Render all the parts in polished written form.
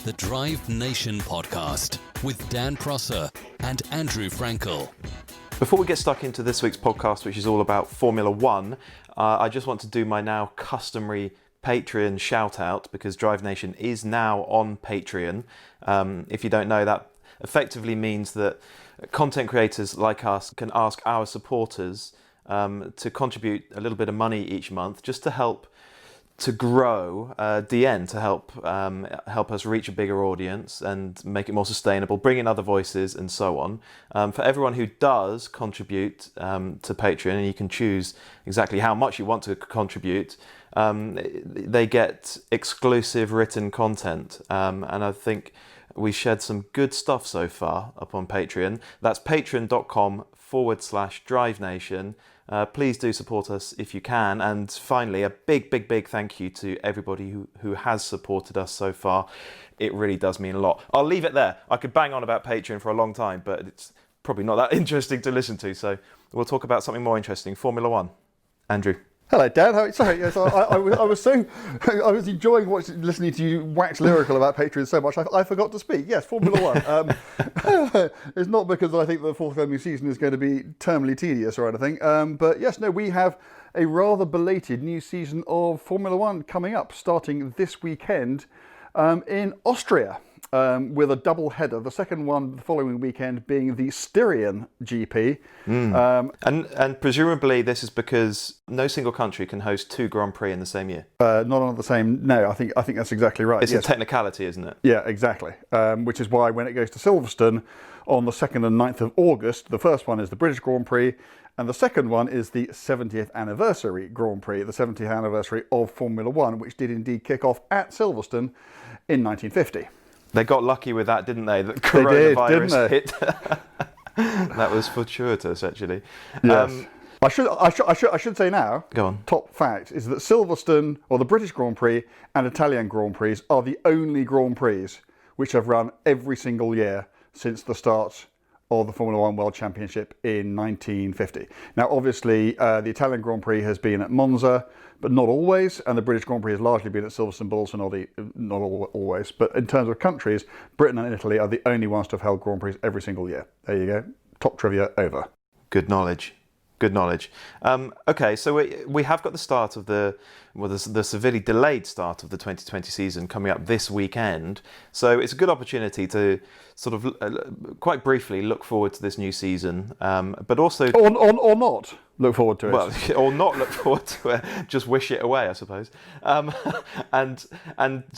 the Drive Nation podcast with Dan Prosser and Andrew Frankel. Before we get stuck into this week's podcast, which is all about Formula One, I just want to do my now customary Patreon shout out, because Drive Nation is now on Patreon. If you don't know, that effectively means that content creators like us can ask our supporters to contribute a little bit of money each month just to help to grow DN, to help us reach a bigger audience and make it more sustainable, bring in other voices and so on. For everyone who does contribute to Patreon, and you can choose exactly how much you want to contribute, they get exclusive written content. And I think we shared some good stuff so far up on Patreon. That's patreon.com/Drive Nation. Please do support us if you can. And finally, a big thank you to everybody who has supported us so far. It really does mean a lot. I'll leave it there. I could bang on about Patreon for a long time, but it's probably not that interesting to listen to. So we'll talk about something more interesting, Formula One. Andrew. Hello, Dan. I was enjoying listening to you wax lyrical about Patreon so much, I forgot to speak. Yes, Formula One. It's not because I think the forthcoming season is going to be terminally tedious or anything. But yes, no, we have a rather belated new season of Formula One coming up, starting this weekend in Austria. With a double header, the second one the following weekend being the Styrian GP. And presumably this is because no single country can host two Grand Prix in the same year. Not on the same. No, I think that's exactly right. It's a technicality, isn't it? Yeah, exactly. Which is why when it goes to Silverstone on the 2nd and 9th of August, the first one is the British Grand Prix, and the second one is the 70th anniversary Grand Prix, the 70th anniversary of Formula One, which did indeed kick off at Silverstone in 1950. They got lucky with that, didn't they? That coronavirus hit. That was fortuitous, actually. Yes. I should say now. Go on. Top fact is that Silverstone, or the British Grand Prix and Italian Grand Prix, are the only Grand Prix which have run every single year since the start of the Formula One World Championship in 1950. Now, obviously, the Italian Grand Prix has been at Monza, but not always, and the British Grand Prix has largely been at Silverstone, but also not always. But in terms of countries, Britain and Italy are the only ones to have held Grand Prix every single year. There you go. Top trivia over. Good knowledge. Good knowledge. Okay, so we have got the start of the severely delayed start of the 2020 season coming up this weekend. So it's a good opportunity to sort of quite briefly look forward to this new season, but also or not look forward to it. Well, or not look forward to it, just wish it away, I suppose. And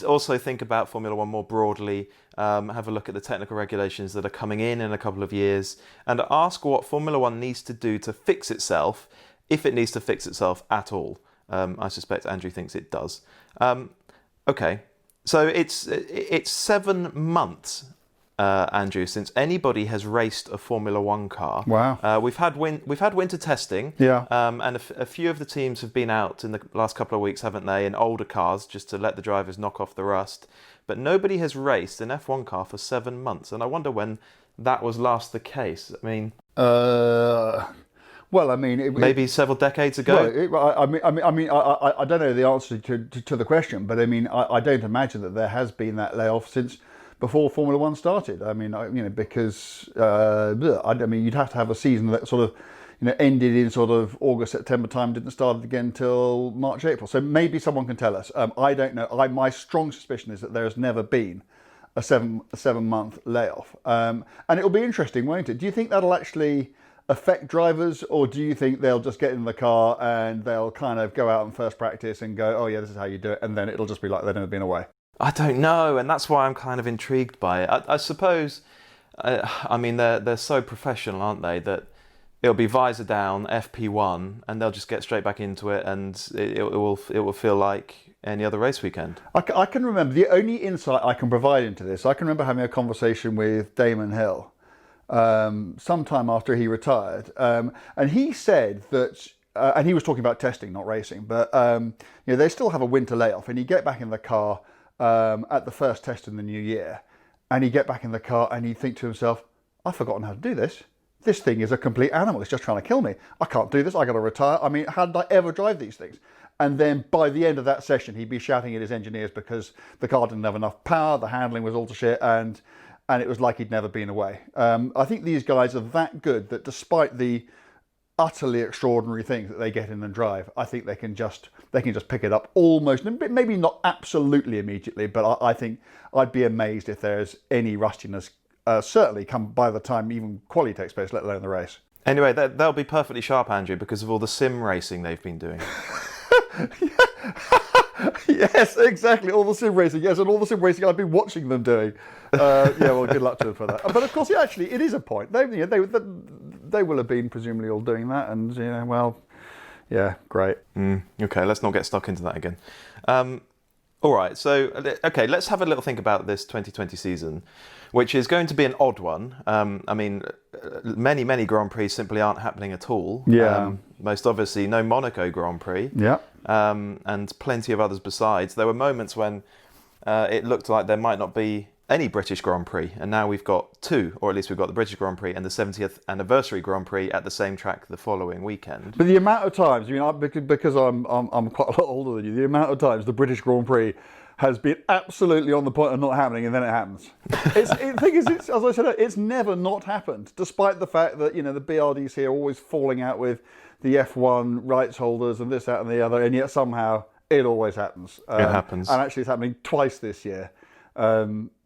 also think about Formula One more broadly. Have a look at the technical regulations that are coming in a couple of years, and ask what Formula One needs to do to fix itself, if it needs to fix itself at all. I suspect Andrew thinks it does. Okay, so it's 7 months, Andrew, since anybody has raced a Formula One car. Wow. We've had winter testing. Yeah. And a few of the teams have been out in the last couple of weeks, haven't they, in older cars, just to let the drivers knock off the rust. But nobody has raced an F1 car for 7 months, and I wonder when that was last the case. I mean, maybe several decades ago. Well, I don't know the answer to the question, but I mean, I don't imagine that there has been that layoff since before Formula One started. I mean, because you'd have to have a season that sort of ended in sort of August, September time, didn't start again till March, April. So maybe someone can tell us. I don't know. My strong suspicion is that there has never been a seven-month layoff. And it'll be interesting, won't it? Do you think that'll actually affect drivers, or do you think they'll just get in the car and they'll kind of go out in first practice and go, oh yeah, this is how you do it, and then it'll just be like they've never been away? I don't know, and that's why I'm kind of intrigued by it. I suppose, they're so professional, aren't they, that it'll be visor down, FP1, and they'll just get straight back into it, and it will feel like any other race weekend. I can remember, the only insight I can provide into this, I can remember having a conversation with Damon Hill sometime after he retired, and he said that, and he was talking about testing, not racing, but they still have a winter layoff, and you get back in the car at the first test in the new year, and you get back in the car and you think to himself, I've forgotten how to do this. This thing is a complete animal. It's just trying to kill me. I can't do this. I got to retire. I mean, how did I ever drive these things? And then by the end of that session, he'd be shouting at his engineers because the car didn't have enough power, the handling was all to shit, and it was like he'd never been away. I think these guys are that good that despite the utterly extraordinary things that they get in and drive, I think they can just pick it up almost, maybe not absolutely immediately, but I think I'd be amazed if there's any rustiness, certainly come by the time even quality takes place, let alone the race. Anyway, they'll be perfectly sharp, Andrew, because of all the sim racing they've been doing. Yes, exactly. All the sim racing. Yes, and all the sim racing I've been watching them doing. Well, good luck to them for that. But of course, actually, it is a point. They will have been presumably all doing that, and great. Okay, let's not get stuck into that again. All right, so let's have a little think about this 2020 season, which is going to be an odd one. Many Grand Prix simply aren't happening at all. Yeah. Most obviously, no Monaco Grand Prix. Yeah. And plenty of others besides. There were moments when it looked like there might not be any British Grand Prix, and now we've got two, or at least we've got the British Grand Prix and the 70th anniversary Grand Prix at the same track the following weekend. But the amount of times, because I'm quite a lot older than you, the amount of times the British Grand Prix has been absolutely on the point of not happening, and then it happens. The thing is, as I said, it's never not happened, despite the fact that the BRDs here are always falling out with the F1 rights holders and this, that, and the other, and yet somehow it always happens. It happens, and actually, it's happening twice this year.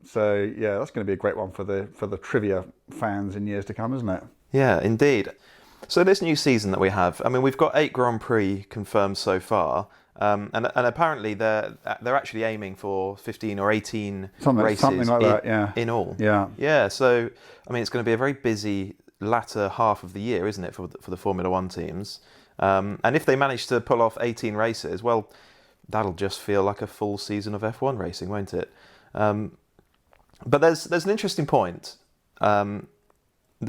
So that's going to be a great one for the trivia fans in years to come, isn't it? Yeah, indeed. So this new season that we have, we've got 8 Grand Prix confirmed so far. And apparently they're actually aiming for 15 or 18 races something like that, in all. Yeah. So it's going to be a very busy latter half of the year, isn't it, for the Formula One teams? And if they manage to pull off 18 races, well, that'll just feel like a full season of F1 racing, won't it? But there's an interesting point. The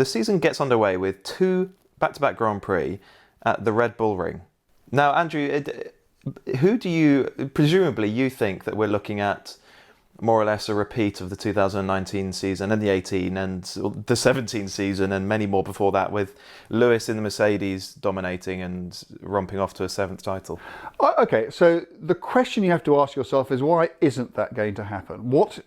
season gets underway with 2 back-to-back Grand Prix at the Red Bull Ring. Now, Andrew, who do you, presumably you think that we're looking at more or less a repeat of the 2019 season and the 18 and the 17 season and many more before that, with Lewis in the Mercedes dominating and romping off to a 7th title? Okay, so the question you have to ask yourself is, why isn't that going to happen? What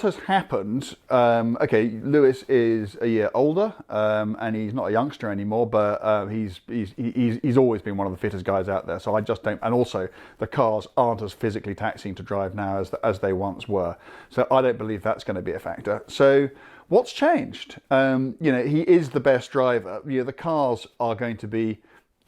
has happened? Lewis is a year older, and he's not a youngster anymore, but he's always been one of the fittest guys out there. So I just don't, and also the cars aren't as physically taxing to drive now as they once were. So I don't believe that's going to be a factor. So what's changed? He is the best driver. The cars are going to be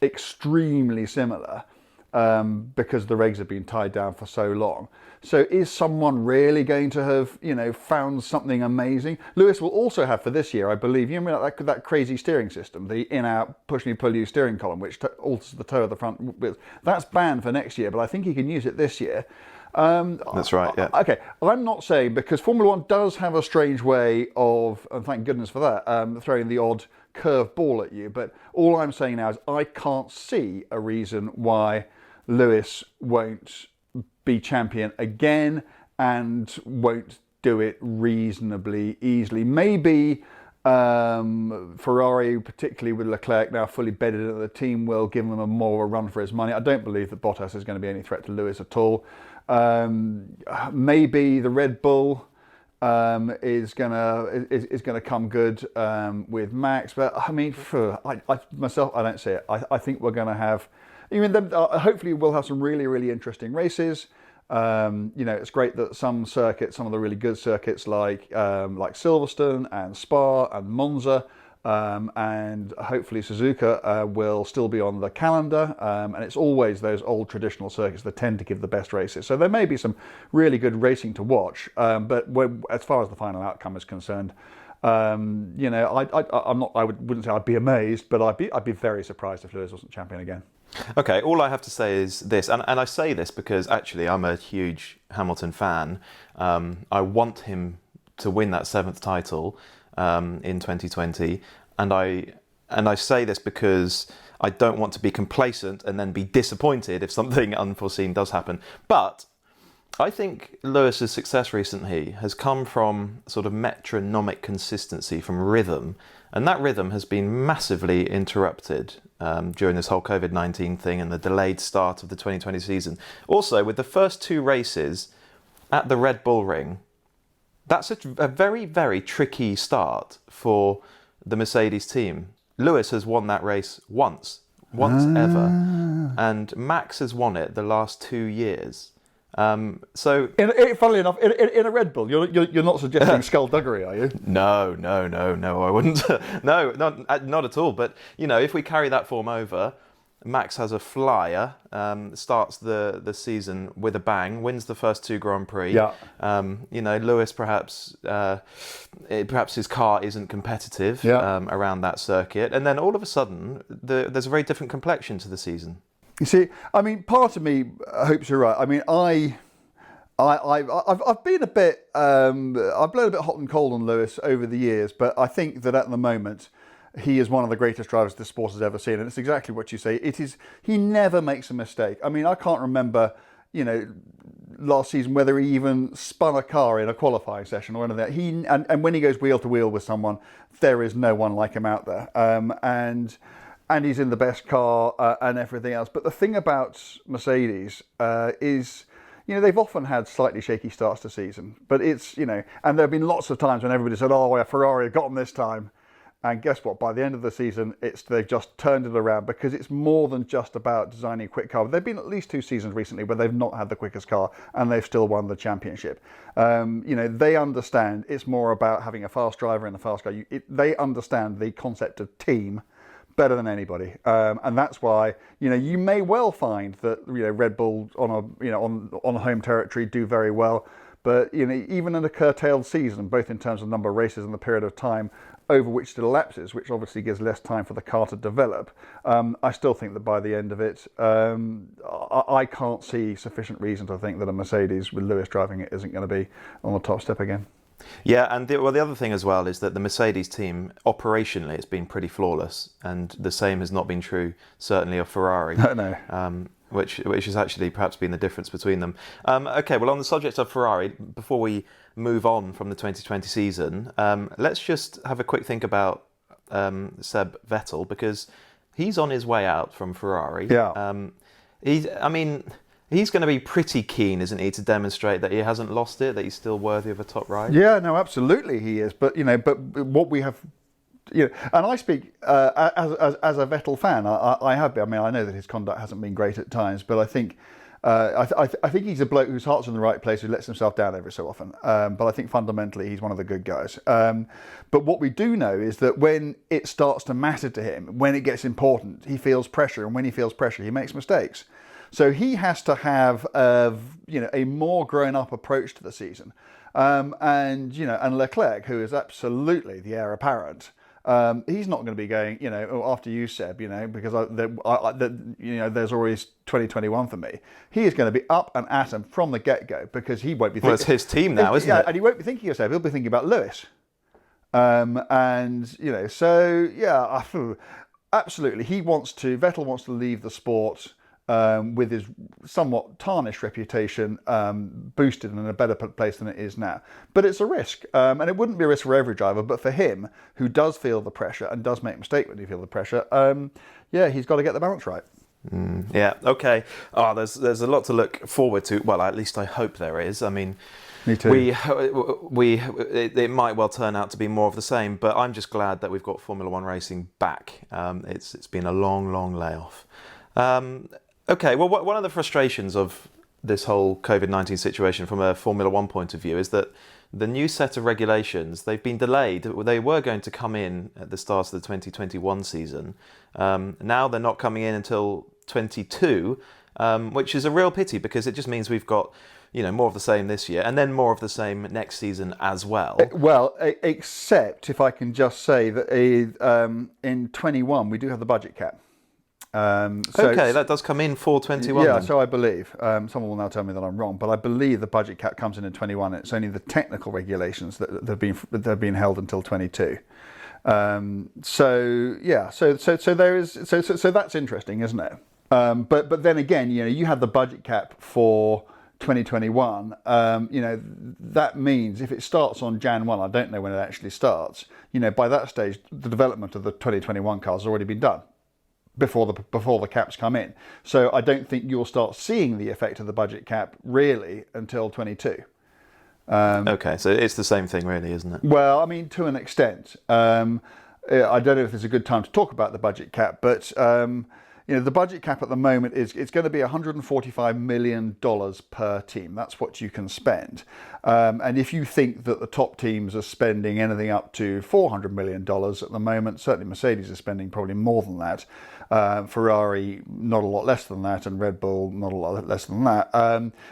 extremely similar. Because the regs have been tied down for so long. So is someone really going to have, found something amazing? Lewis will also have for this year, I believe, that crazy steering system, the in-out push-me-pull-you steering column, which alters the toe of the front wheel. That's banned for next year, but I think he can use it this year. That's right, yeah. Okay, I'm not saying, because Formula One does have a strange way of, and thank goodness for that, throwing the odd curved ball at you, but all I'm saying now is I can't see a reason why Lewis won't be champion again and won't do it reasonably easily. Maybe Ferrari, particularly with Leclerc now fully bedded into the team, will give him more of a run for his money. I don't believe that Bottas is going to be any threat to Lewis at all. Maybe the Red Bull is gonna come good with Max, but I don't see it. I think we're going to have. Hopefully we'll have some really, really interesting races. It's great that some of the really good circuits like Silverstone and Spa and Monza, and hopefully Suzuka will still be on the calendar. And it's always those old traditional circuits that tend to give the best races. So there may be some really good racing to watch. But as far as the final outcome is concerned, I wouldn't say I'd be amazed, but I'd be very surprised if Lewis wasn't champion again. Okay, all I have to say is this, and I say this because actually I'm a huge Hamilton fan. I want him to win that 7th title in 2020, and I say this because I don't want to be complacent and then be disappointed if something unforeseen does happen. But I think Lewis's success recently has come from sort of metronomic consistency, from rhythm, and that rhythm has been massively interrupted during this whole COVID-19 thing and the delayed start of the 2020 season. Also, with the first two races at the Red Bull Ring, that's a very, very tricky start for the Mercedes team. Lewis has won that race once ever, and Max has won it the last 2 years. Funnily enough, in a Red Bull, you're not suggesting skullduggery, are you? No, I wouldn't. No, not at all. But if we carry that form over, Max has a flyer, starts the season with a bang, wins the first two Grand Prix. Yeah. Lewis perhaps his car isn't competitive around that circuit, and then all of a sudden there's a very different complexion to the season. You see, I mean, part of me hopes you're right. I mean, I've been a bit, I've blown a bit hot and cold on Lewis over the years, but I think that at the moment, he is one of the greatest drivers this sport has ever seen, and it's exactly what you say. He never makes a mistake. I mean, I can't remember, last season whether he even spun a car in a qualifying session or anything. And when he goes wheel to wheel with someone, there is no one like him out there. And he's in the best car and everything else. But the thing about Mercedes is, they've often had slightly shaky starts to season. But it's, and there have been lots of times when everybody said, oh, yeah, Ferrari have got them this time. And guess what? By the end of the season, they've just turned it around, because it's more than just about designing a quick car. There have been at least 2 seasons recently where they've not had the quickest car and they've still won the championship. They understand it's more about having a fast driver and a fast car. They understand the concept of team better than anybody, and that's why you may well find that Red Bull on home territory do very well, but even in a curtailed season, both in terms of number of races and the period of time over which it elapses, which obviously gives less time for the car to develop, I still think that by the end of it, I can't see sufficient reason to think that a Mercedes with Lewis driving it isn't going to be on the top step again. Yeah, and the other thing as well is that the Mercedes team, operationally, it's been pretty flawless, and the same has not been true, certainly, of Ferrari. No. Which has actually perhaps been the difference between them. Okay, well, on the subject of Ferrari, before we move on from the 2020 season, let's just have a quick think about Seb Vettel, because he's on his way out from Ferrari. Yeah. He's going to be pretty keen, isn't he, to demonstrate that he hasn't lost it, that he's still worthy of a top ride? Yeah, no, absolutely he is. But but what we have, and I speak as a Vettel fan. I have been. I mean, I know that his conduct hasn't been great at times, but I think I think he's a bloke whose heart's in the right place, who lets himself down every so often. But I think fundamentally he's one of the good guys. But what we do know is that when it starts to matter to him, when it gets important, he feels pressure, and when he feels pressure, he makes mistakes. So he has to have a more grown-up approach to the season, and Leclerc, who is absolutely the heir apparent, he's not going to be going, after you, Seb, because there's always 2021 for me. He is going to be up and at him from the get-go, because he won't be thinking... Well, it's his team now, isn't it? And he won't be thinking of Seb, he'll be thinking about Lewis. Absolutely, Vettel wants to leave the sport with his somewhat tarnished reputation boosted and in a better place than it is now. But it's a risk, and it wouldn't be a risk for every driver, but for him, who does feel the pressure and does make mistakes when he feels the pressure, he's got to get the balance right. Yeah, okay. There's a lot to look forward to. Well, at least I hope there is. I mean, me too. It might well turn out to be more of the same, but I'm just glad that we've got Formula One racing back. It's been a long layoff. Okay, well, one of the frustrations of this whole COVID-19 situation from a Formula One point of view is that the new set of regulations, they've been delayed. They were going to come in at the start of the 2021 season. Now they're not coming in until 22, which is a real pity, because it just means we've got more of the same this year, and then more of the same next season as well. Well, except if I can just say that in 21 we do have the budget cap. That does come in for 21. Yeah, then. So I believe. Someone will now tell me that I'm wrong, but I believe the budget cap comes in 21. And it's only the technical regulations that have been held until 22. So there is. So that's interesting, isn't it? But then again, you have the budget cap for 2021, that means if it starts on Jan 1, I don't know when it actually starts, by that stage, the development of the 2021 cars has already been done before the caps come in. So I don't think you'll start seeing the effect of the budget cap really until 22. Okay, so it's the same thing really, isn't it? Well, I mean, to an extent. I don't know if there's a good time to talk about the budget cap, but the budget cap at the moment it's going to be $145 million per team. That's what you can spend. And if you think that the top teams are spending anything up to $400 million at the moment, certainly Mercedes is spending probably more than that. Ferrari, not a lot less than that, and Red Bull, not a lot less than that.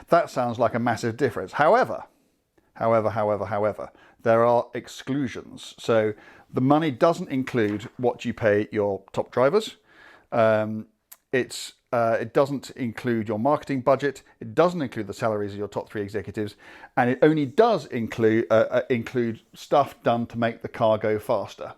That sounds like a massive difference. However, there are exclusions. So the money doesn't include what you pay your top drivers. It doesn't include your marketing budget. It doesn't include the salaries of your top 3 executives, and it only does include stuff done to make the car go faster.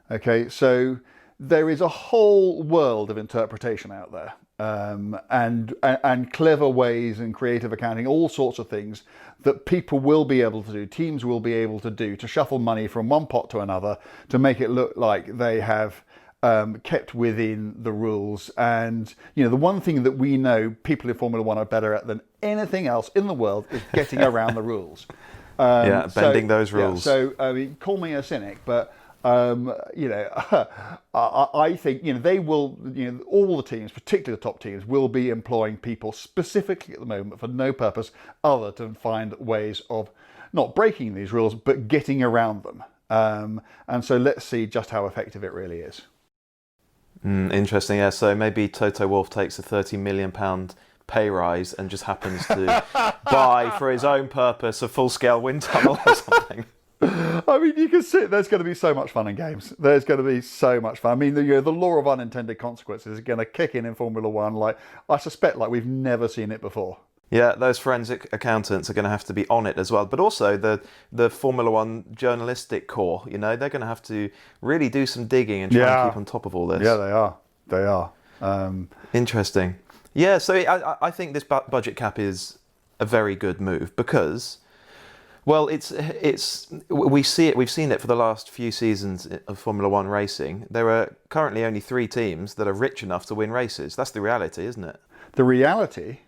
Okay, so there is a whole world of interpretation out there, and clever ways and creative accounting, all sorts of things that people will be able to do, teams will be able to do to shuffle money from one pot to another to make it look like they have kept within the rules. And the one thing that we know people in Formula One are better at than anything else in the world is getting around the rules. Bending those rules. Yeah, so I mean, call me a cynic, but I think they will. All the teams, particularly the top teams, will be employing people specifically at the moment for no purpose other than find ways of not breaking these rules, but getting around them. And so let's see just how effective it really is. Interesting, yeah. So maybe Toto Wolff takes a £30 million pay rise and just happens to buy, for his own purpose, a full-scale wind tunnel or something. I mean, you can see there's going to be so much fun in games. There's going to be so much fun. I mean, the law of unintended consequences is going to kick in Formula One, like I suspect, like we've never seen it before. Yeah, those forensic accountants are going to have to be on it as well. But also the Formula One journalistic corps, they're going to have to really do some digging and try and keep on top of all this. Yeah, they are. They are. Interesting. Yeah, so I think this budget cap is a very good move because, well, we've seen it for the last few seasons of Formula One racing. There are currently only 3 teams that are rich enough to win races. That's the reality, isn't it? The reality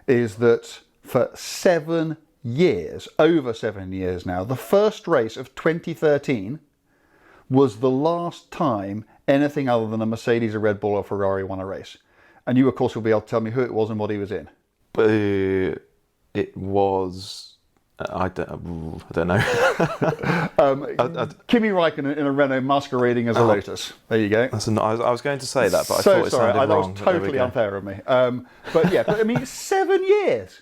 is that for 7 years, over 7 years now, the first race of 2013 was the last time anything other than a Mercedes, a Red Bull or Ferrari won a race. And you, of course, will be able to tell me who it was and what he was in. It was... I don't know. Kimi Räikkönen in a Renault masquerading as a Lotus. There you go. I was going to say that, but I thought it sounded wrong. That was totally unfair of me. But I mean, 7 years.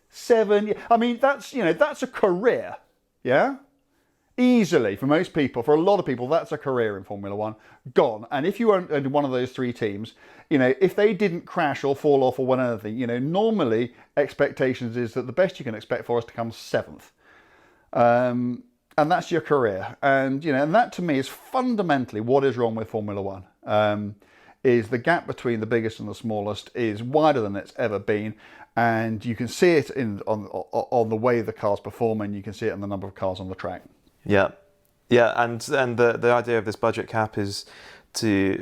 7 years. I mean, that's a career. Yeah? Easily, for most people, for a lot of people, that's a career in Formula One. Gone. And if you weren't in one of those 3 teams, if they didn't crash or fall off or win anything, normally expectations is that the best you can expect for us to come 7th. And that's your career. And that to me is fundamentally what is wrong with Formula One. Is the gap between the biggest and the smallest is wider than it's ever been. And you can see it on the way the cars perform, and you can see it in the number of cars on the track. Yeah, and the idea of this budget cap is to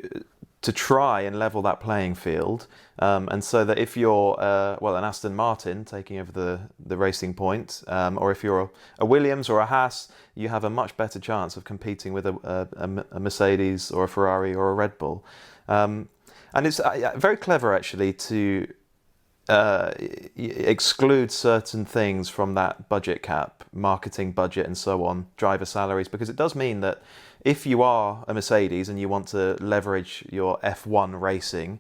try and level that playing field, and so that if you're an Aston Martin taking over the racing point, or if you're a Williams or a Haas, you have a much better chance of competing with a Mercedes or a Ferrari or a Red Bull, and it's very clever actually to exclude certain things from that budget cap, marketing budget and so on, driver salaries, because it does mean that if you are a Mercedes and you want to leverage your F1 racing,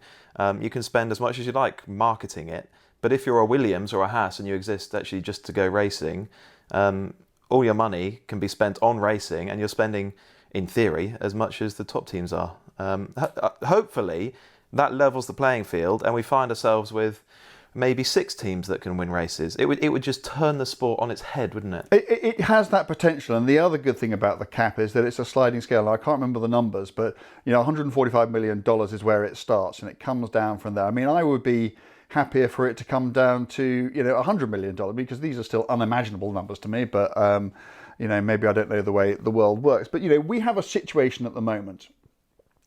you can spend as much as you like marketing it. But if you're a Williams or a Haas and you exist actually just to go racing, all your money can be spent on racing, and you're spending, in theory, as much as the top teams are. Hopefully that levels the playing field and we find ourselves with maybe 6 teams that can win races. It would just turn the sport on its head, wouldn't it? It has that potential, and the other good thing about the cap is that it's a sliding scale. Now, I can't remember the numbers, but $145 million is where it starts, and it comes down from there. I mean, I would be happier for it to come down to, $100 million, because these are still unimaginable numbers to me, but, maybe I don't know the way the world works. But, we have a situation at the moment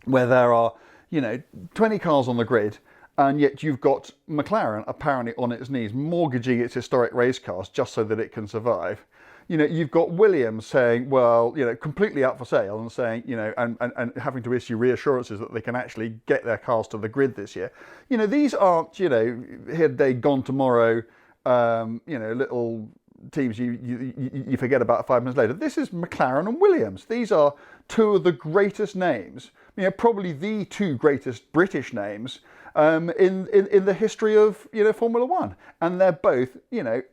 where there are, 20 cars on the grid, and yet you've got McLaren apparently on its knees, mortgaging its historic race cars just so that it can survive. You've got Williams saying, well, completely up for sale, and saying, and having to issue reassurances that they can actually get their cars to the grid this year. These aren't, here today, gone tomorrow, little teams you forget about 5 minutes later. This is McLaren and Williams. These are two of the greatest names, probably the two greatest British names in the history of Formula One, and they're both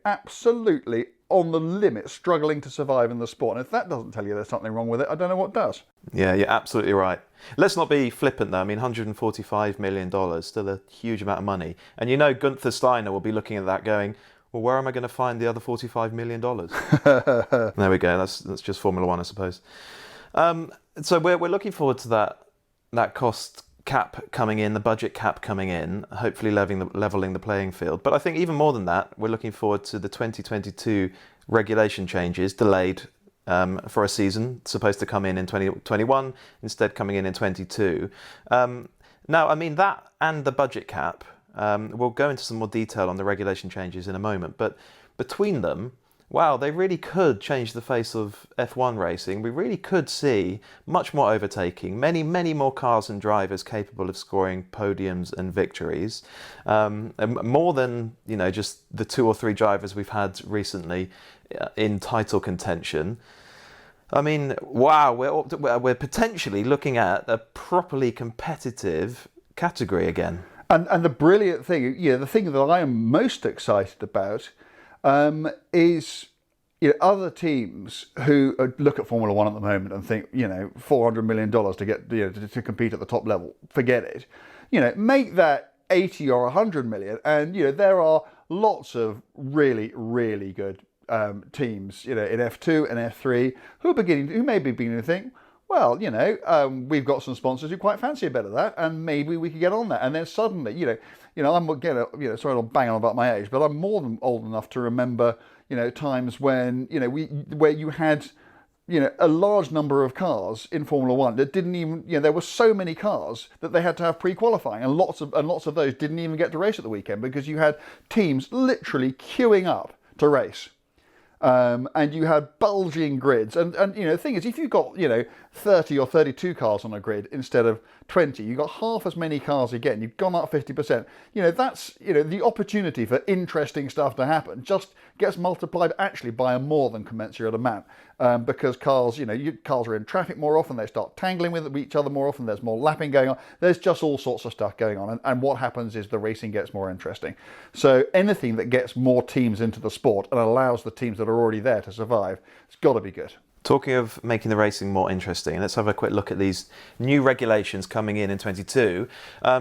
absolutely on the limit, struggling to survive in the sport. And if that doesn't tell you there's something wrong with it, I don't know what does. Yeah, you're absolutely right. Let's not be flippant though. I mean, $145 million, still a huge amount of money. And Gunther Steiner will be looking at that going, well, where am I going to find the other $45 million? There we go. That's just Formula One, I suppose. So we're looking forward to that cost cap coming in, the budget cap coming in, hopefully leveling the playing field. But I think even more than that, we're looking forward to the 2022 regulation changes, delayed for a season, supposed to come in 2021, instead coming in 22. Now, I mean, that and the budget cap, we'll go into some more detail on the regulation changes in a moment, but between them, wow, they really could change the face of F1 racing. We really could see much more overtaking, many, many more cars and drivers capable of scoring podiums and victories, and more than just the 2 or 3 drivers we've had recently in title contention. I mean, wow, we're potentially looking at a properly competitive category again. And the brilliant thing, the thing that I am most excited about is other teams who look at Formula One at the moment and think $400 million to get to compete at the top level, forget it. Make that 80 or 100 million, and there are lots of really, really good teams in F2 and F3 who may be beginning to think, well, we've got some sponsors who quite fancy a bit of that, and maybe we could get on that. And then suddenly, I'm sorry, I'll bang on about my age, but I'm more than old enough to remember, times when, where you had, a large number of cars in Formula One that didn't even, there were so many cars that they had to have pre-qualifying, and lots of those didn't even get to race at the weekend because you had teams literally queuing up to race. And you had bulging grids, and the thing is, if you've got 30 or 32 cars on a grid instead of 20, you've got half as many cars again. You've gone up 50%. That's the opportunity for interesting stuff to happen just gets multiplied actually by a more than commensurate amount, because cars cars are in traffic more often. They start tangling with each other more often. There's more lapping going on. There's just all sorts of stuff going on, and what happens is the racing gets more interesting. So anything that gets more teams into the sport and allows the teams that are already there to survive, it's got to be good. Talking of making the racing more interesting, let's have a quick look at these new regulations coming in 22.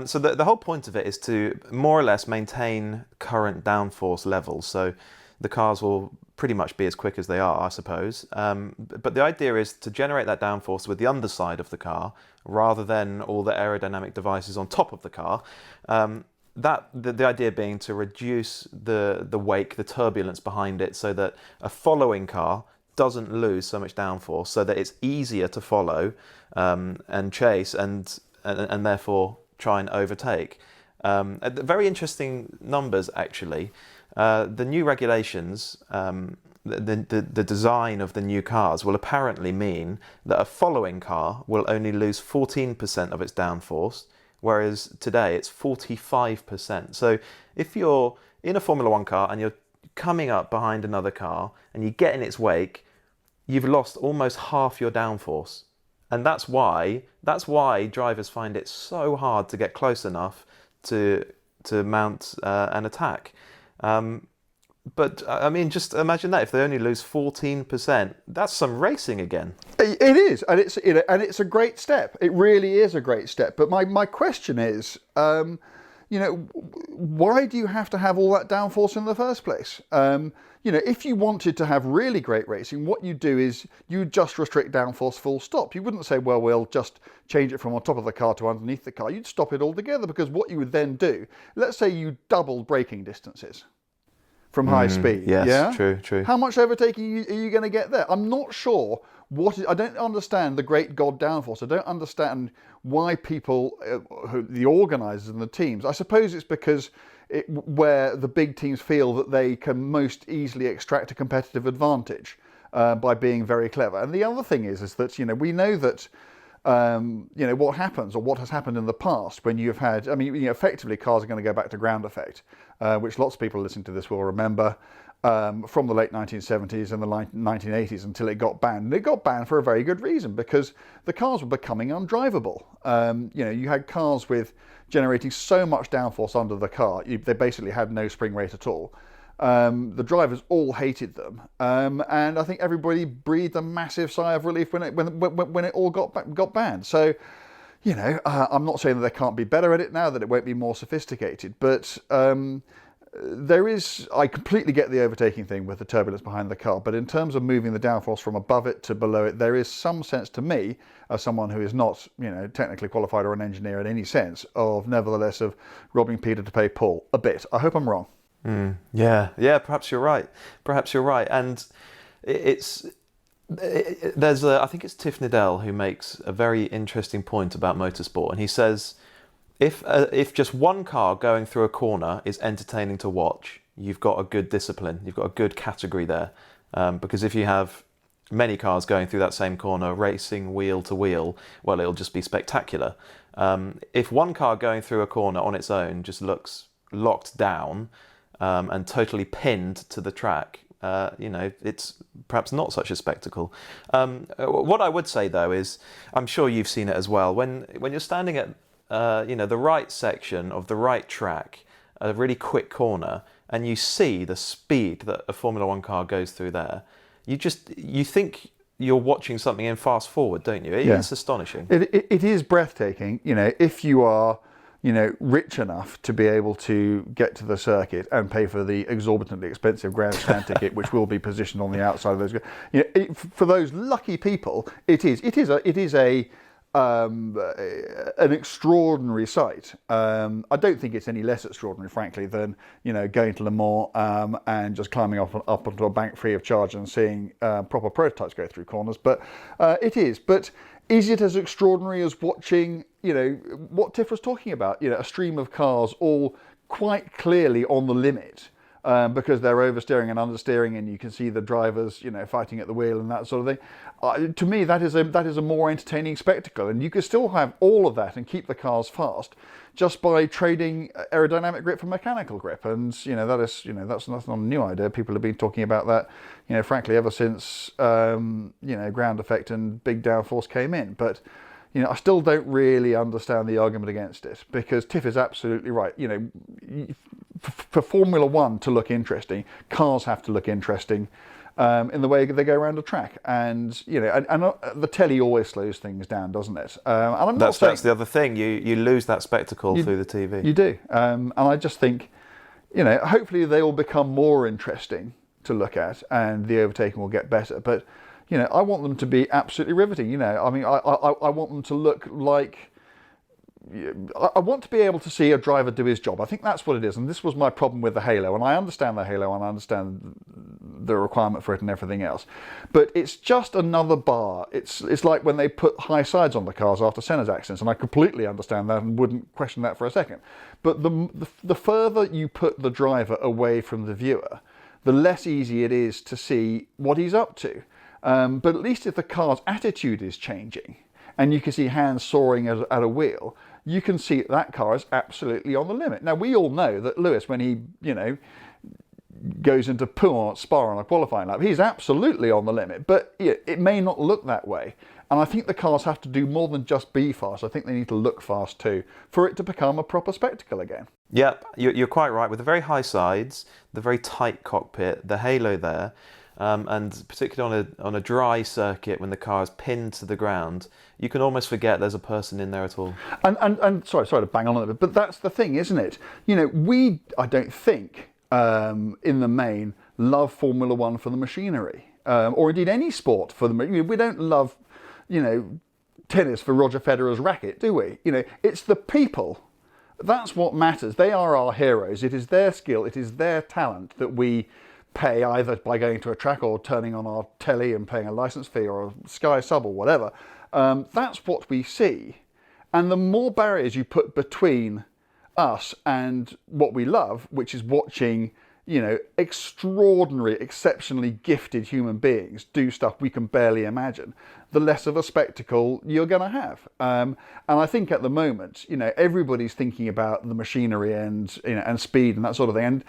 So the whole point of it is to more or less maintain current downforce levels. So the cars will pretty much be as quick as they are, I suppose. But the idea is to generate that downforce with the underside of the car rather than all the aerodynamic devices on top of the car. The idea being to reduce the wake, the turbulence behind it, so that a following car doesn't lose so much downforce, so that it's easier to follow and chase and therefore try and overtake. Very interesting numbers, actually. The new regulations, the design of the new cars will apparently mean that a following car will only lose 14% of its downforce, whereas today it's 45%. So if you're in a Formula One car and you're coming up behind another car and you get in its wake, you've lost almost half your downforce. And that's why drivers find it so hard to get close enough to mount an attack. But I mean, just imagine that if they only lose 14%, that's some racing again. It is, and it's a great step. It really is a great step. But my question is, why do you have to have all that downforce in the first place? If you wanted to have really great racing, what you do is you just restrict downforce full stop. You wouldn't say, well, we'll just change it from on top of the car to underneath the car. You'd stop it altogether, because what you would then do, let's say you doubled braking distances from high speed. Yes, yeah? true. How much overtaking are you going to get there? I'm not sure I don't understand the great God downforce. I don't understand why people, the organisers and the teams, I suppose it's because where the big teams feel that they can most easily extract a competitive advantage by being very clever. And the other thing is that, we know that what happens, or what has happened in the past when you've had, effectively cars are going to go back to ground effect, which lots of people listening to this will remember from the late 1970s and the 1980s until it got banned. And it got banned for a very good reason, because the cars were becoming undrivable. You had cars with generating so much downforce under the car, they basically had no spring rate at all. The drivers all hated them, and I think everybody breathed a massive sigh of relief when it all got banned. So, I'm not saying that they can't be better at it now, that it won't be more sophisticated, but I completely get the overtaking thing with the turbulence behind the car, but in terms of moving the downforce from above it to below it, there is some sense to me, as someone who is not, technically qualified or an engineer in any sense, of nevertheless of robbing Peter to pay Paul a bit. I hope I'm wrong. Yeah, perhaps you're right. And I think it's Tiff Needell who makes a very interesting point about motorsport, and he says, if just one car going through a corner is entertaining to watch, you've got a good discipline, you've got a good category there. Because if you have many cars going through that same corner, racing wheel to wheel, well, it'll just be spectacular. If one car going through a corner on its own just looks locked down and totally pinned to the track, it's perhaps not such a spectacle. What I would say, though, is, I'm sure you've seen it as well, when you're standing at the right section of the right track, a really quick corner, and you see the speed that a Formula One car goes through there, you think you're watching something in fast forward, don't you? It's astonishing. It is breathtaking, if you are, rich enough to be able to get to the circuit and pay for the exorbitantly expensive grandstand ticket, which will be positioned on the outside of those. For those lucky people, it is an extraordinary sight. I don't think it's any less extraordinary, frankly, than going to Le Mans and just climbing up onto a bank free of charge and seeing proper prototypes go through corners. But it is. But is it as extraordinary as watching what Tiff was talking about? A stream of cars all quite clearly on the limit. Because they're oversteering and understeering, and you can see the drivers, fighting at the wheel and that sort of thing. To me, that is a more entertaining spectacle, and you could still have all of that and keep the cars fast just by trading aerodynamic grip for mechanical grip. And that's not a new idea. People have been talking about that, frankly, ever since ground effect and big downforce came in. But I still don't really understand the argument against it, because Tiff is absolutely right. For Formula One to look interesting, cars have to look interesting in the way they go around a track, and the telly always slows things down, doesn't it? And that's the other thing. You lose that spectacle through the TV. You do, and I just think, hopefully they will become more interesting to look at, and the overtaking will get better. But I want them to be absolutely riveting. I want them to look like. I want to be able to see a driver do his job. I think that's what it is, and this was my problem with the Halo. And I understand the Halo, and I understand the requirement for it and everything else. But it's just another bar. It's like when they put high sides on the cars after Senna's accidents, and I completely understand that and wouldn't question that for a second. But the further you put the driver away from the viewer, the less easy it is to see what he's up to. But at least if the car's attitude is changing, and you can see hands soaring at a wheel, you can see that car is absolutely on the limit. Now, we all know that Lewis, when he, goes into Spa on a qualifying lap, he's absolutely on the limit, but it may not look that way. And I think the cars have to do more than just be fast. I think they need to look fast too, for it to become a proper spectacle again. Yeah, you're quite right. With the very high sides, the very tight cockpit, the halo there, and particularly on a dry circuit when the car is pinned to the ground, you can almost forget there's a person in there at all. And sorry to bang on a bit, but that's the thing, isn't it? I don't think, in the main, love Formula One for the machinery, or indeed any sport for the. We don't love, tennis for Roger Federer's racket, do we? It's the people. That's what matters. They are our heroes. It is their skill, it is their talent that we pay either by going to a track or turning on our telly and paying a license fee or a Sky sub or whatever. That's what we see. And the more barriers you put between us and what we love, which is watching, extraordinary, exceptionally gifted human beings do stuff we can barely imagine, the less of a spectacle you're going to have. And I think at the moment, everybody's thinking about the machinery and speed and that sort of thing,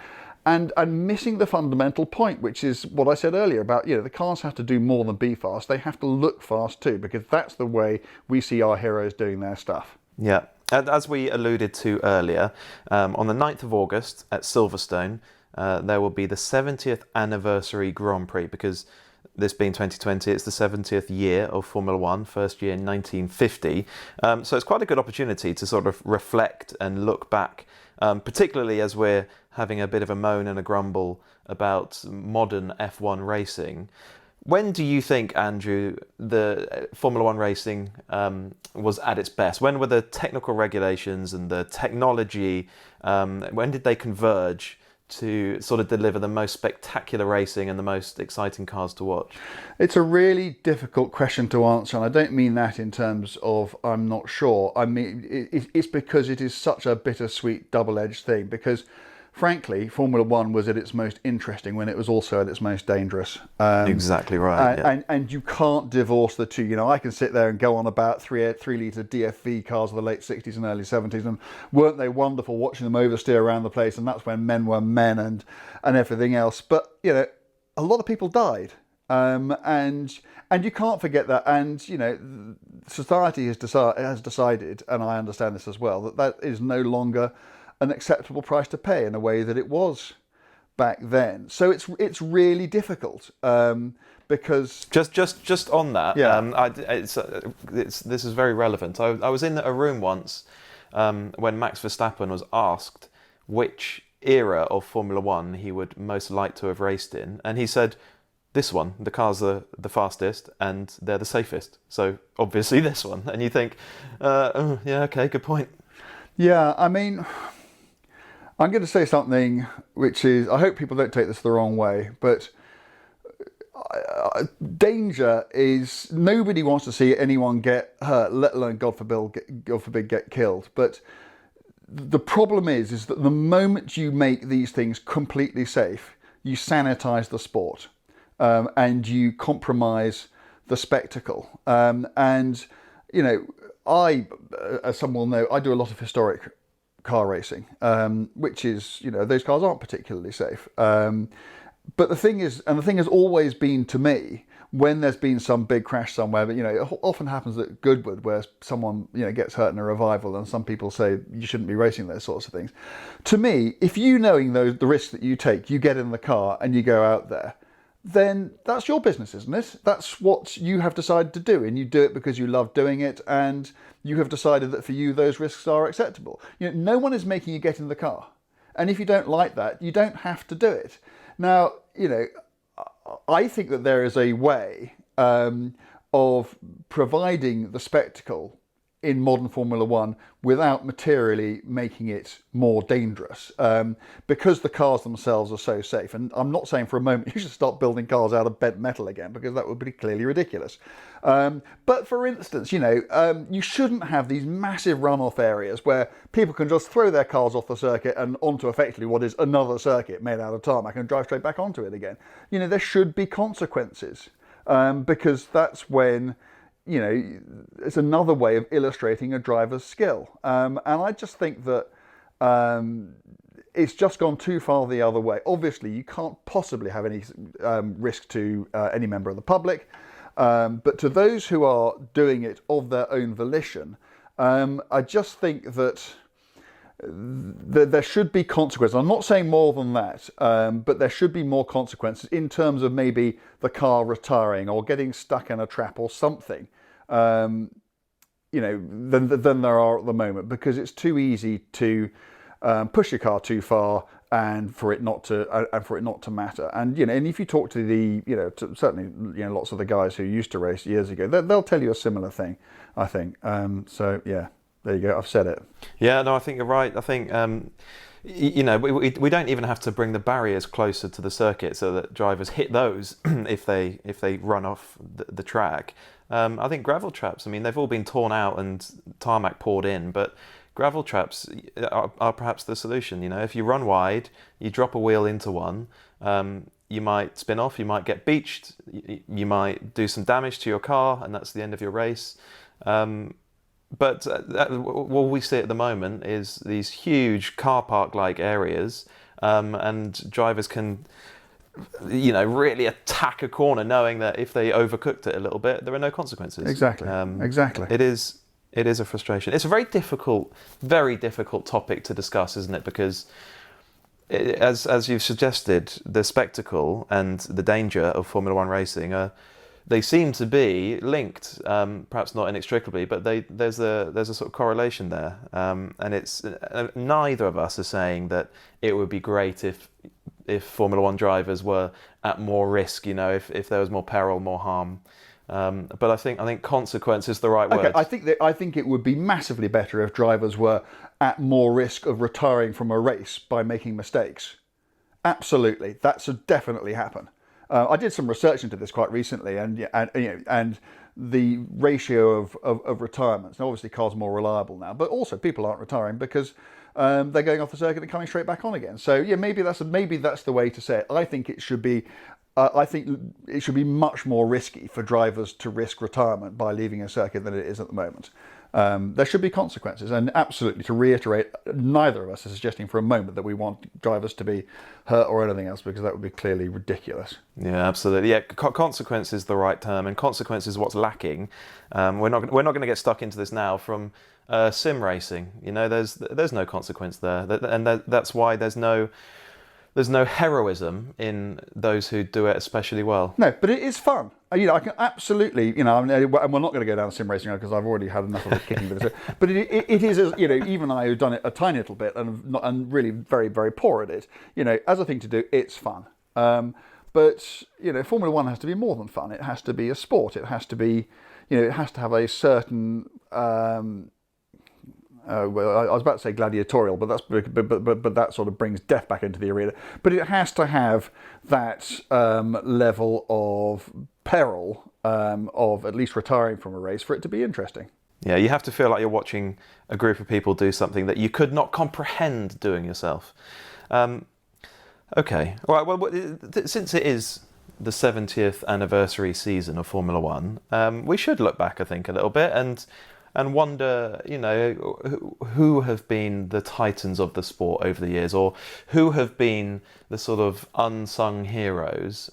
and missing the fundamental point, which is what I said earlier about, the cars have to do more than be fast. They have to look fast too, because that's the way we see our heroes doing their stuff. Yeah, as we alluded to earlier, on the 9th of August at Silverstone, there will be the 70th anniversary Grand Prix, because this being 2020, it's the 70th year of Formula One, first year in 1950. So it's quite a good opportunity to sort of reflect and look back, particularly as we're having a bit of a moan and a grumble about modern F1 racing. When do you think, Andrew, the Formula One racing was at its best? When were the technical regulations and the technology, when did they converge to sort of deliver the most spectacular racing and the most exciting cars to watch? It's a really difficult question to answer, and I don't mean that in terms of I'm not sure. I mean, it's because it is such a bittersweet, double-edged thing, because frankly, Formula One was at its most interesting when it was also at its most dangerous. Exactly right. And you can't divorce the two. I can sit there and go on about 3-litre DFV cars of the late 60s and early 70s, and weren't they wonderful watching them oversteer around the place, and that's when men were men and everything else. But, a lot of people died. And you can't forget that. And, society has decided, and I understand this as well, that is no longer an acceptable price to pay in a way that it was back then. So it's really difficult, because just on that, yeah. This is very relevant. I was in a room once when Max Verstappen was asked which era of Formula One he would most like to have raced in, and he said, this one. The cars are the fastest and they're the safest, so obviously this one. And you think, yeah, okay, good point. Yeah, I mean, I'm going to say something which is, I hope people don't take this the wrong way, but danger is, nobody wants to see anyone get hurt, let alone, God forbid, get killed. But the problem is that the moment you make these things completely safe, you sanitize the sport, and you compromise the spectacle. And, I, as some will know, I do a lot of historic car racing, which is, those cars aren't particularly safe. But the thing is, and the thing has always been to me, when there's been some big crash somewhere, but it often happens at Goodwood where someone gets hurt in a revival, and some people say you shouldn't be racing those sorts of things. To me, if knowing the risks that you take, you get in the car and you go out there, then that's your business, isn't it? That's what you have decided to do, and you do it because you love doing it, and you have decided that for you those risks are acceptable. No one is making you get in the car, and if you don't like that, you don't have to do it. Now, I think that there is a way of providing the spectacle in modern Formula One without materially making it more dangerous, because the cars themselves are so safe. And I'm not saying for a moment you should start building cars out of bent metal again, because that would be clearly ridiculous. But for instance, you shouldn't have these massive runoff areas where people can just throw their cars off the circuit and onto effectively what is another circuit made out of tarmac and drive straight back onto it again. There should be consequences, because that's when it's another way of illustrating a driver's skill. And I just think that it's just gone too far the other way. Obviously, you can't possibly have any risk to any member of the public, but to those who are doing it of their own volition, I just think that there should be consequences. I'm not saying more than that, but there should be more consequences in terms of maybe the car retiring or getting stuck in a trap or something, than there are at the moment, because it's too easy to push your car too far and for it not to matter. And and if you talk to certainly lots of the guys who used to race years ago, they'll tell you a similar thing, I think. So yeah. There you go, I've said it. Yeah, no, I think you're right. I think, we don't even have to bring the barriers closer to the circuit so that drivers hit those if they run off the track. I think gravel traps, they've all been torn out and tarmac poured in, but gravel traps are perhaps the solution. If you run wide, you drop a wheel into one, you might spin off, you might get beached, you might do some damage to your car, and that's the end of your race. But what we see at the moment is these huge car park-like areas, and drivers can, really attack a corner, knowing that if they overcooked it a little bit, there are no consequences. Exactly. Exactly. It is a frustration. It's a very difficult topic to discuss, isn't it? Because as you've suggested, the spectacle and the danger of Formula One racing they seem to be linked, perhaps not inextricably, but there's a sort of correlation there, and it's neither of us are saying that it would be great if Formula One drivers were at more risk, if there was more peril, more harm. But I think consequence is the right word. I think it would be massively better if drivers were at more risk of retiring from a race by making mistakes. Absolutely, that should definitely happen. I did some research into this quite recently, and the ratio of retirements. Now, obviously, cars are more reliable now, but also people aren't retiring because they're going off the circuit and coming straight back on again. So yeah, maybe that's the way to say it. I think it should be. I think it should be much more risky for drivers to risk retirement by leaving a circuit than it is at the moment. There should be consequences, and absolutely, to reiterate, neither of us is suggesting for a moment that we want drivers to be hurt or anything else, because that would be clearly ridiculous. Yeah, absolutely. Yeah, consequence is the right term, and consequence is what's lacking. We're not going to get stuck into this now from sim racing. There's no consequence there, and that's why there's no heroism in those who do it especially well. No, but it is fun. I can absolutely, and we're not going to go down sim racing because I've already had enough of it kicking. But it is, even I have done it a tiny little bit and really very, very poor at it. As a thing to do, it's fun. But Formula One has to be more than fun. It has to be a sport. It has to be, it has to have a certain. Well, I was about to say gladiatorial, but that sort of brings death back into the arena. But it has to have that level of peril of at least retiring from a race for it to be interesting. Yeah, you have to feel like you're watching a group of people do something that you could not comprehend doing yourself. Okay, all right. Well, since it is the 70th anniversary season of Formula One, we should look back, I think, a little bit and wonder, who have been the titans of the sport over the years, or who have been the sort of unsung heroes.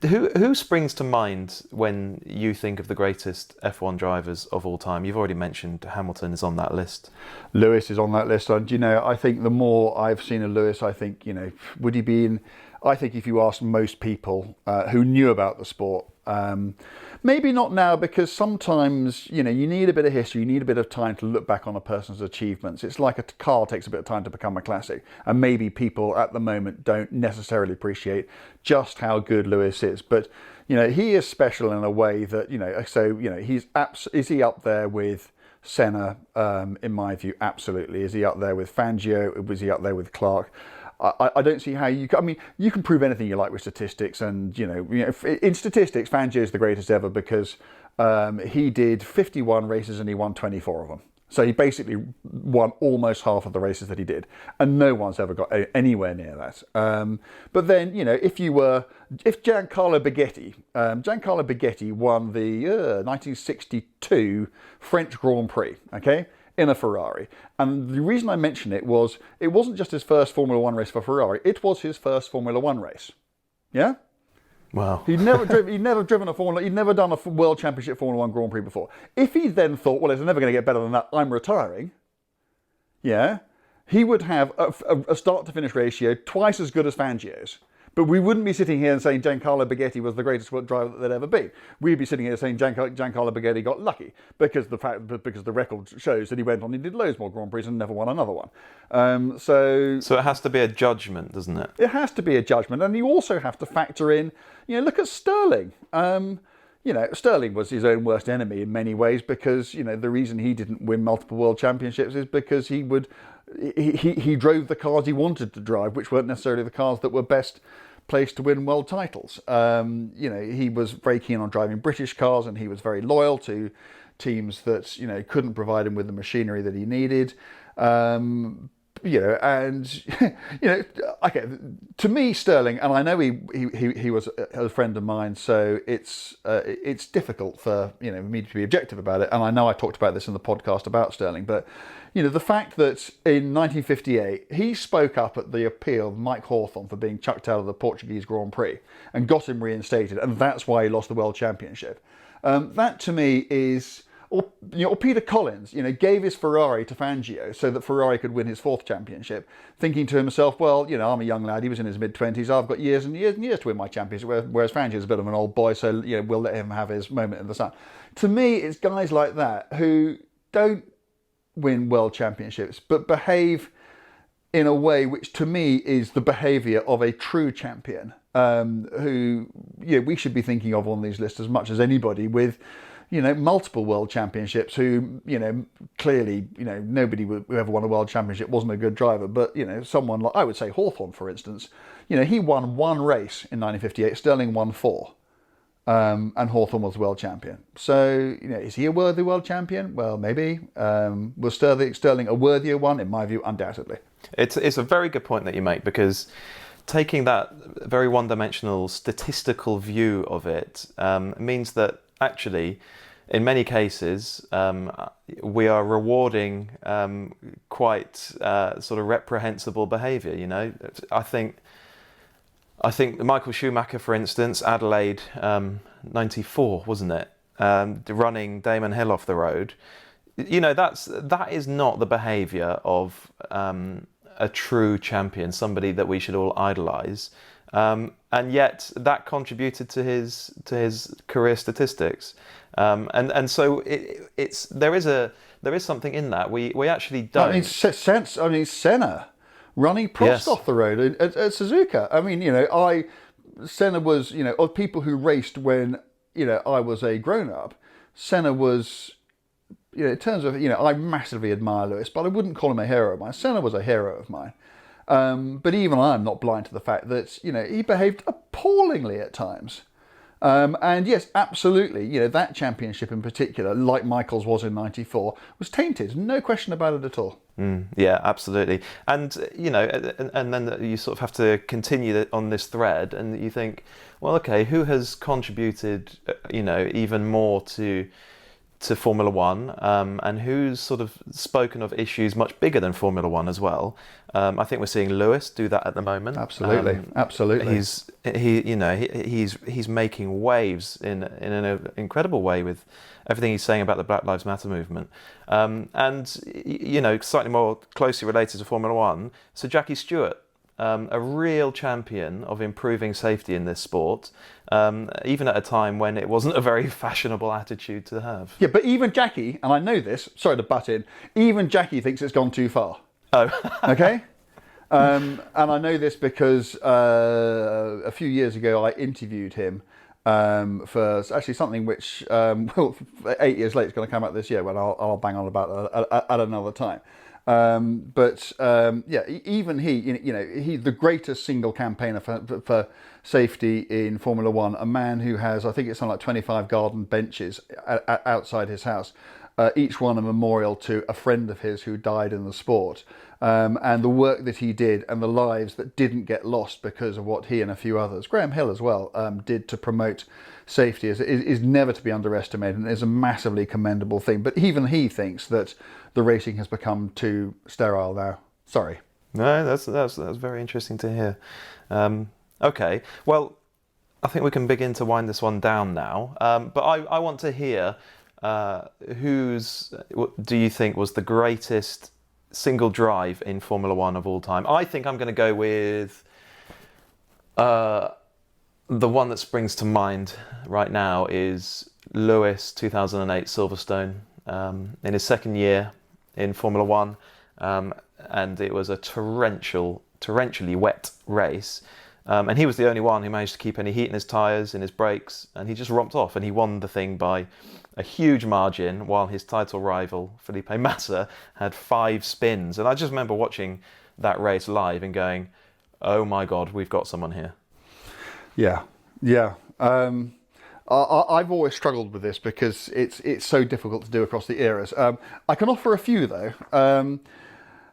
Who springs to mind when you think of the greatest F1 drivers of all time? You've already mentioned Hamilton is on that list. Lewis is on that list, and I think the more I've seen of Lewis, I think would he be in? I think if you ask most people who knew about the sport. Maybe not now, because sometimes, you need a bit of history, you need a bit of time to look back on a person's achievements. It's like a car takes a bit of time to become a classic. And maybe people at the moment don't necessarily appreciate just how good Lewis is. But, he is special in a way that, is he up there with Senna, in my view? Absolutely. Is he up there with Fangio? Was he up there with Clark? I don't see how you can. You can prove anything you like with statistics, and in statistics, Fangio is the greatest ever because he did 51 races and he won 24 of them. So he basically won almost half of the races that he did, and no one's ever got anywhere near that. But then, if Giancarlo Baghetti won the 1962 French Grand Prix, okay, in a Ferrari. And the reason I mention it wasn't just his first Formula One race for Ferrari, it was his first Formula One race. Yeah? Wow. He'd never driven a Formula, he'd never done a World Championship Formula One Grand Prix before. If he then thought, well, it's never going to get better than that, I'm retiring, yeah, he would have a start to finish ratio twice as good as Fangio's. But we wouldn't be sitting here and saying Giancarlo Baghetti was the greatest driver that there'd ever been. We'd be sitting here saying Giancarlo Baghetti got lucky because the record shows that he went on and did loads more Grand Prix and never won another one. So it has to be a judgment, doesn't it? It has to be a judgment, and you also have to factor in. Look at Sterling. Sterling was his own worst enemy in many ways because the reason he didn't win multiple world championships is because he drove the cars he wanted to drive, which weren't necessarily the cars that were best placed to win world titles. He was very keen on driving British cars, and he was very loyal to teams that couldn't provide him with the machinery that he needed. Okay. To me, Sterling, and I know he was a friend of mine, so it's difficult for me to be objective about it. And I know I talked about this in the podcast about Sterling, but the fact that in 1958 he spoke up at the appeal of Mike Hawthorn for being chucked out of the Portuguese Grand Prix and got him reinstated, and that's why he lost the world championship. That to me is. Or Peter Collins, gave his Ferrari to Fangio so that Ferrari could win his 4th championship, thinking to himself, well, I'm a young lad, he was in his mid-20s, I've got years and years and years to win my championship, whereas Fangio's a bit of an old boy, so we'll let him have his moment in the sun. To me, it's guys like that who don't win world championships, but behave in a way which to me is the behaviour of a true champion, who we should be thinking of on these lists as much as anybody with multiple world championships who, clearly, nobody who ever won a world championship wasn't a good driver. But, someone like, I would say Hawthorn, for instance, he won 1 race in 1958, Sterling won 4. And Hawthorn was the world champion. So, is he a worthy world champion? Well, maybe. Was Sterling a worthier one? In my view, undoubtedly. It's a very good point that you make, because taking that very one-dimensional statistical view of it means that actually, in many cases, we are rewarding quite sort of reprehensible behaviour. I think Michael Schumacher, for instance, Adelaide 94, wasn't it? Running Damon Hill off the road. That is not the behaviour of a true champion, somebody that we should all idolise. And yet that contributed to his career statistics, and so there is something in that. We actually don't. Senna running Prost off the road at Suzuka. Senna was of people who raced when I was a grown up. Senna was in terms of I massively admire Lewis, but I wouldn't call him a hero of mine. Senna was a hero of mine. But even I'm not blind to the fact that, he behaved appallingly at times. And yes, absolutely, that championship in particular, like Michael's was in 94, was tainted. No question about it at all. Yeah, absolutely. And, and then you sort of have to continue on this thread, and you think, well, okay, who has contributed, even more to Formula One, and who's sort of spoken of issues much bigger than Formula One as well. I think we're seeing Lewis do that at the moment. Absolutely. He's making waves in an incredible way with everything he's saying about the Black Lives Matter movement, and slightly more closely related to Formula One. So Jackie Stewart, a real champion of improving safety in this sport, even at a time when it wasn't a very fashionable attitude to have. Yeah, but even Jackie, and I know this, sorry to butt in, even Jackie thinks it's gone too far. Oh. Okay? And I know this because a few years ago I interviewed him for actually something which, 8 years late, it's going to come out this year when I'll bang on about it at another time. Even he's the greatest single campaigner for safety in Formula One, a man who has, I think it's something like 25 garden benches outside his house, each one a memorial to a friend of his who died in the sport, and the work that he did and the lives that didn't get lost because of what he and a few others, Graham Hill as well, did to promote safety is never to be underestimated, and is a massively commendable thing. But even he thinks that the racing has become too sterile now. Sorry. No, that's very interesting to hear. Okay, well, I think we can begin to wind this one down now. But I want to hear whose do you think was the greatest single drive in Formula One of all time. I think I'm going to go with the one that springs to mind right now is Lewis 2008 Silverstone in his second year in Formula One, and it was a torrentially wet race. And he was the only one who managed to keep any heat in his tyres, in his brakes, and he just romped off and he won the thing by a huge margin while his title rival, Felipe Massa, had 5 spins. And I just remember watching that race live and going, oh my God, we've got someone here. Yeah. I've always struggled with this because it's so difficult to do across the eras. I can offer a few though.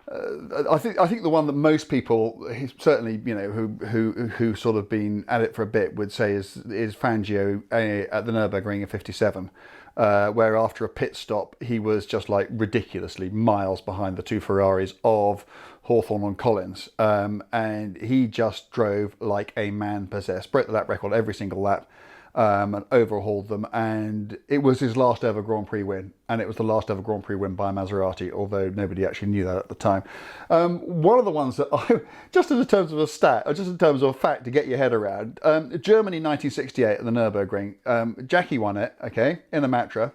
I think the one that most people, certainly who sort of been at it for a bit, would say is Fangio at the Nürburgring in '57, where after a pit stop he was just like ridiculously miles behind the 2 Ferraris of Hawthorne and Collins, and he just drove like a man possessed, broke the lap record every single lap. And overhauled them, and it was his last ever Grand Prix win, and it was the last ever Grand Prix win by a Maserati, although nobody actually knew that at the time. One of the ones that just in terms of a stat, or just in terms of a fact to get your head around, Germany 1968 at the Nürburgring, Jackie won it, okay, in a Matra,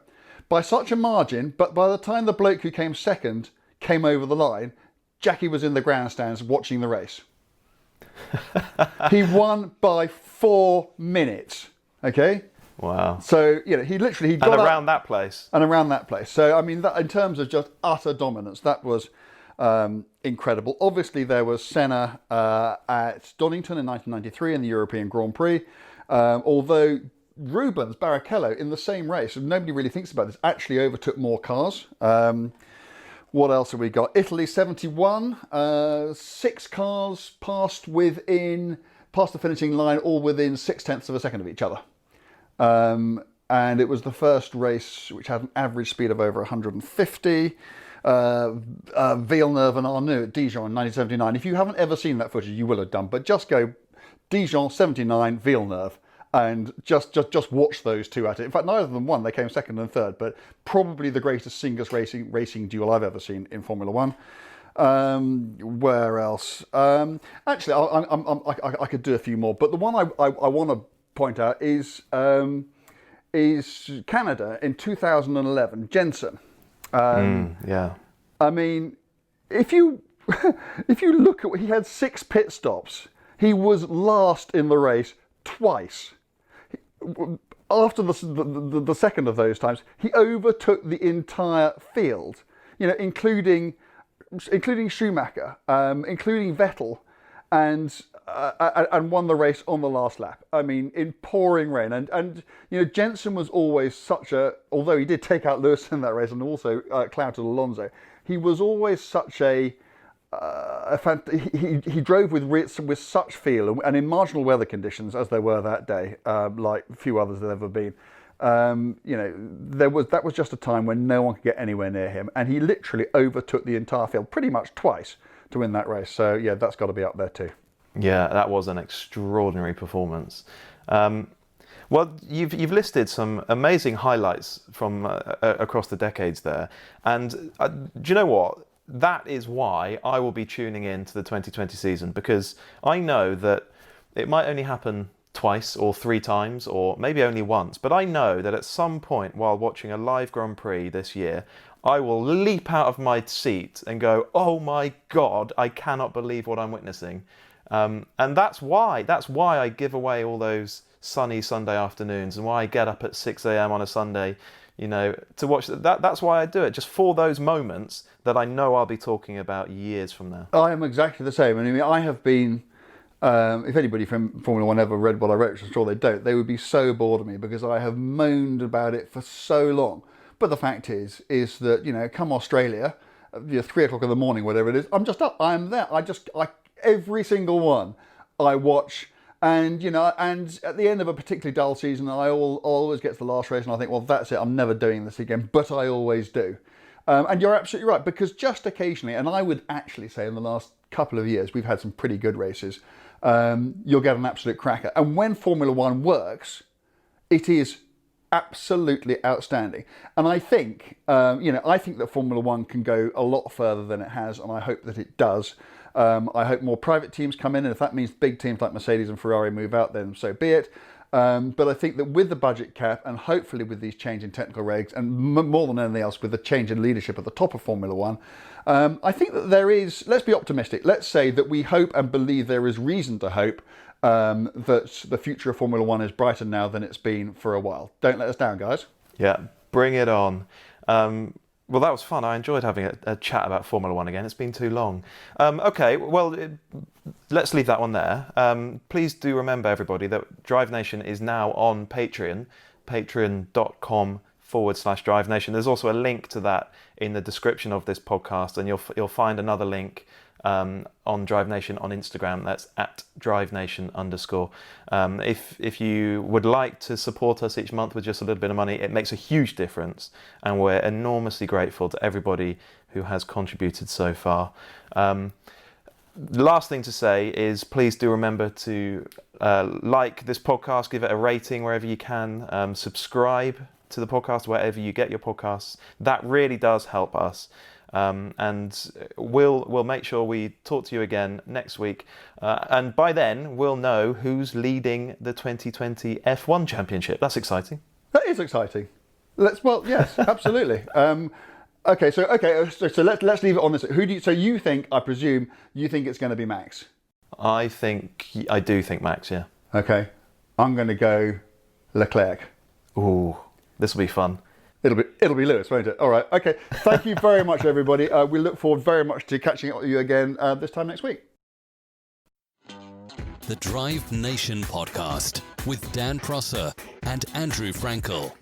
by such a margin, but by the time the bloke who came second came over the line, Jackie was in the grandstands watching the race. He won by 4 minutes. Okay. Wow. So he got around that place. And around that place. So I mean, that, in terms of just utter dominance, that was incredible. Obviously, there was Senna at Donington in 1993 in the European Grand Prix. Although Rubens Barrichello in the same race, and nobody really thinks about this, actually overtook more cars. What else have we got? Italy 71. 6 cars passed the finishing line, all within 0.6 of a second of each other. And it was the first race which had an average speed of over 150. Villeneuve and Arnoux at Dijon in 1979. If you haven't ever seen that footage, you will have done, but just go Dijon 79, Villeneuve, and just watch those two at it. In fact, neither of them won, they came second and third, but probably the greatest singles racing duel I've ever seen in Formula One. Where else? Actually, I could do a few more, but the one I want to point out is Canada in 2011, Jensen. Yeah. I mean, if you look at, he had 6 pit stops. He was last in the race twice. After the second of those times, he overtook the entire field. Including Schumacher, including Vettel, and won the race on the last lap. I mean, in pouring rain. And Jensen was always although he did take out Lewis in that race and also clouted Alonso, he was always such he drove with such feel, and in marginal weather conditions as there were that day, like few others had ever been. That was just a time when no one could get anywhere near him, and he literally overtook the entire field pretty much twice to win that race. So yeah, that's got to be up there too. Yeah, that was an extraordinary performance. Well, you've listed some amazing highlights from across the decades there, and do you know what? That is why I will be tuning in to the 2020 season, because I know that it might only happen twice or 3 times or maybe only once, but I know that at some point while watching a live Grand Prix this year, I will leap out of my seat and go, oh my God, I cannot believe what I'm witnessing. And that's why I give away all those sunny Sunday afternoons, and why I get up at 6 a.m. on a Sunday, to watch that. That's why I do it, just for those moments that I know I'll be talking about years from now. I am exactly the same. I mean, I have been, if anybody from Formula One ever read what I wrote, which I'm sure they don't, they would be so bored of me because I have moaned about it for so long. But the fact is that, come Australia, 3 o'clock in the morning, whatever it is, I'm just up, I'm there. Every single one I watch. And, and at the end of a particularly dull season, I always get to the last race and I think, well, that's it, I'm never doing this again, but I always do. And you're absolutely right, because just occasionally, and I would actually say in the last couple of years, we've had some pretty good races, you'll get an absolute cracker. And when Formula One works, it is absolutely outstanding. And I think, I think that Formula One can go a lot further than it has, and I hope that it does. I hope more private teams come in, and if that means big teams like Mercedes and Ferrari move out, then so be it. But I think that with the budget cap, and hopefully with these change in technical regs, and more than anything else, with the change in leadership at the top of Formula One, I think that there is, let's be optimistic, let's say that we hope and believe there is reason to hope that the future of Formula One is brighter now than it's been for a while. Don't let us down, guys. Yeah, bring it on. Well, that was fun. I enjoyed having a chat about Formula One again. It's been too long. Okay, well, let's leave that one there. Please do remember, everybody, that Drive Nation is now on Patreon, patreon.com/Drive Nation. There's also a link to that in the description of this podcast, and you'll find another link on Drive Nation on Instagram. That's at DriveNation_. If you would like to support us each month with just a little bit of money, it makes a huge difference, and we're enormously grateful to everybody who has contributed so far. Last thing to say is please do remember to like this podcast, give it a rating wherever you can, subscribe to the podcast wherever you get your podcasts. That really does help us. And we'll make sure we talk to you again next week, and by then we'll know who's leading the 2020 F1 Championship. That's exciting. That is exciting. Yes, absolutely. Okay, so let's leave it on this. I presume you think it's going to be Max? I do think Max. Yeah. Okay, I'm going to go Leclerc. Ooh, this will be fun. It'll be Lewis, won't it? All right. Okay. Thank you very much, everybody. We look forward very much to catching up with you again this time next week. The Drive Nation podcast with Dan Prosser and Andrew Frankel.